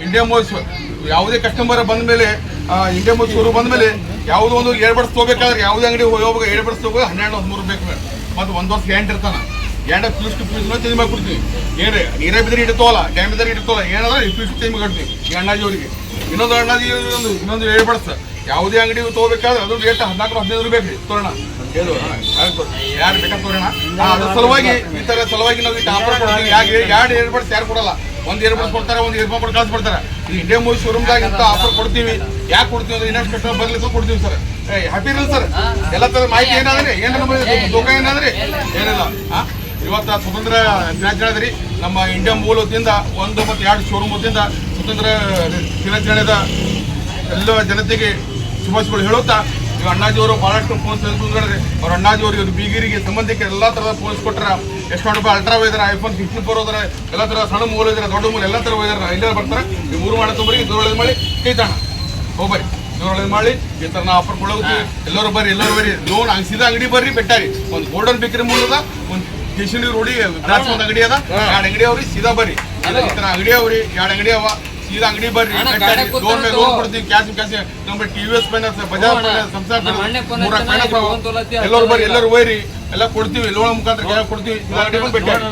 India ಮೋಸ್ ಯಾವುದೇ customer ಬಂದ ಮೇಲೆ ಇಂಡಿಯಾ ಮೋಸ್ ಶೋರೂಮ್ ಬಂದ ಮೇಲೆ ಯಾವುದೋ ಒಂದು ಏರ್ಬಡ್ಸ್ ತೊಗೋಬೇಕಾದ್ರೆ ಯಾವುದೇ ಅಂಗಡಿ ಹೋಗುವಾಗ ಏರ್ಬಡ್ಸ್ ತೊಗೋ 12-13 ಬೇಕು ಮತ್ತು 1 ವರ್ಷ ಗ್ಯಾರಂಟಿ ಇರ್ತಾನೆ. ಗ್ಯಾರಂಟಿ ಫ್ಯೂಸ್ ಟು ಫ್ಯೂಸ್ನ ಚೇಂಜ್ ಮಾಡಿಕೊಡ್ತೀವಿ. ಏನ್ರಿ ನೀರೇ ಬಿದ್ದರೆ ಇಡ್ತೋಲ್ಲ, ಡ್ಯಾಮ್ ಬಿದ್ದರೆ ಇಡ್ತೋಲ್ಲ, ಏನಾದ್ರೆ ಫ್ಯೂಸ್ ಚೇಂಜ್ ಮಾಡ್ತೀವಿ ಈ ಅಣ್ಣಾಜಿ ಅವರಿಗೆ. ಇನ್ನೊಂದು ಏರ್ಬಡ್ಸ್ ಯಾವುದೇ ಅಂಗಡಿ ತೊಗೋಬೇಕಾದ್ರೆ ಅದು ರೇಟ್ 14-15 ಬೇಕು ರೀ ತೋರಣ. ಇದು ಯಾರು ಬೇಕಾದ್ರೆ ತೋರಣ. ಅದ್ರ ಸಲುವಾಗಿ ಈ ಥರ ಸಲುವಾಗಿ ನಾವು ಇಟ್ಟು ಆಫರ್ ಕೊಡ್ತೀವಿ. ಎರಡು ಏರ್ಬಡ್ಸ್ ಯಾರು ಕೊಡಲ್ಲ, ಒಂದು ಏರ್ಬಡ್ಸ್ ಕೊಡ್ತಾರೆ, ಒಂದು ಇಯರ್ಫೋನ್ ಕೊಟ್ಟು ಕಳಿಸ್ಬಿಡ್ತಾರೆ. ಈ ಇಂಡಿಯಾ ಮೂವಿ ಶೋರೂಮ್ದಾಗ ಇಂಥ ಆಫರ್ ಕೊಡ್ತೀವಿ. ಯಾಕೆ ಕೊಡ್ತೀವಿ ಅಂದ್ರೆ ಇನ್ನಷ್ಟು ಕಸ್ಟಮರ್ ಬರ್ಲಿಕ್ಕೆ ಕೊಡ್ತೀವಿ ಸರ್. ಹ್ಯಾಪಿ ಇರಲ್ಲ ಸರ್. ಎಲ್ಲ ಥರದ ಮಾಹಿತಿ ಏನಾದ್ರೆ ಏನು ದೋಖ ಏನಾದ್ರೆ ಏನಿಲ್ಲ. ಇವತ್ತು ಸ್ವತಂತ್ರ ದಿನಾಚರಣೆ ನಮ್ಮ ಇಂಡಿಯಾ ಮೂಲ ವತಿಯಿಂದ 1 ಮತ್ತು 2 ಶೋರೂಮ್ ವತಿಯಿಂದ ಸ್ವತಂತ್ರ ದಿನಾಚರಣೆದ ಎಲ್ಲ ಜನತೆಗೆ ಶುಭಾಶಯಗಳು ಹೇಳುತ್ತಾ, ನೀವು ಅಣ್ಣಾಜಿಯವರು ಭಾಳಷ್ಟು ಫೋನ್ಸ್ ತೆಗೆದುಕೊಂಡ್ರೆ ಅವ್ರ ಅಣ್ಣಾಜಿಯವರು ಇವರು ಬೀಗಿರಿಗೆ ಸಂಬಂಧಿಕ ಎಲ್ಲ ಥರದ ಫೋನ್ಸ್ ಕೊಟ್ಟರೆ ಎಷ್ಟು ರೂಪಾಯಿ ಅಲ್ಟ್ರಾ ಒಯ್ದಾರೆ, ಐಫೋನ್ 64 ಹೋದ್ರೆ ಎಲ್ಲ ಥರ ಸಣ್ಣ ಮೂಲ ಇದ್ದಾರೆ, ದೊಡ್ಡ ಮೂಲ ಎಲ್ಲ ಥರ ಒಯ್ದಾರೆ. ಇಲ್ಲೇ ಬರ್ತಾರೆ. ನೀವು 3 ಮಾಡಿ ತೊಂಬರಿ ದೂರೊಳಗೆ ಮಾಡಿ ಕೈತಾಣ ಹೋಗ್ಬರಿ, ದೂರೊಳಗೆ ಮಾಡಿ ಈ ಥರ ನಾವು ಆಫರ್ ಕೊಡೋಗ್ತೀವಿ. ಎಲ್ಲರೂ ಬರ್ರಿ ಲೋನ್ ಸೀದಾ ಅಂಗಡಿ ಬರ್ರಿ ಬೆಟ್ಟಾರಿ. ಒಂದು ಗೋಲ್ಡನ್ ಬೇಕರಿ ಮೂಲದ ಒಂದು ಸ್ಟೇಷನರಿ ರೋಡಿ ದ್ರಾಕ್ಷಿ ಒಂದು ಅಂಗಡಿ ಅದ, 2 ಅಂಗಡಿ ಅವ್ರಿ ಸೀದಾ ಬರ್ರಿ. ಈ ಥರ ಅಂಗಡಿ ಅವ್ರಿ 2 ಅಂಗಡಿ ಅವ, ಸೀದಾ ಅಂಗಡಿ ಬರ್ರಿ. ಲೋನ್ ಮೇಲೆ ಲೋನ್ ಕೊಡ್ತೀವಿ, ಕ್ಯಾಶ್ ನಮ್ಮ TVS ಫೈನಾನ್ಸ್, ಬಜಾಜ್ ಫೈನಾನ್ಸ್, ಸಂಸಾರ ಎಲ್ಲರೂ ಬರ್ರಿ, ಎಲ್ಲರೂ ಒಯ್ರಿ, ಎಲ್ಲ ಕೊಡ್ತೀವಿ. ಲೋನ್ ಮುಖಾಂತರ ಕೊಡ್ತೀವಿ. ಅಂಗಡಿ ಬಂದು ಬೆಟ್ಟಾರಿ.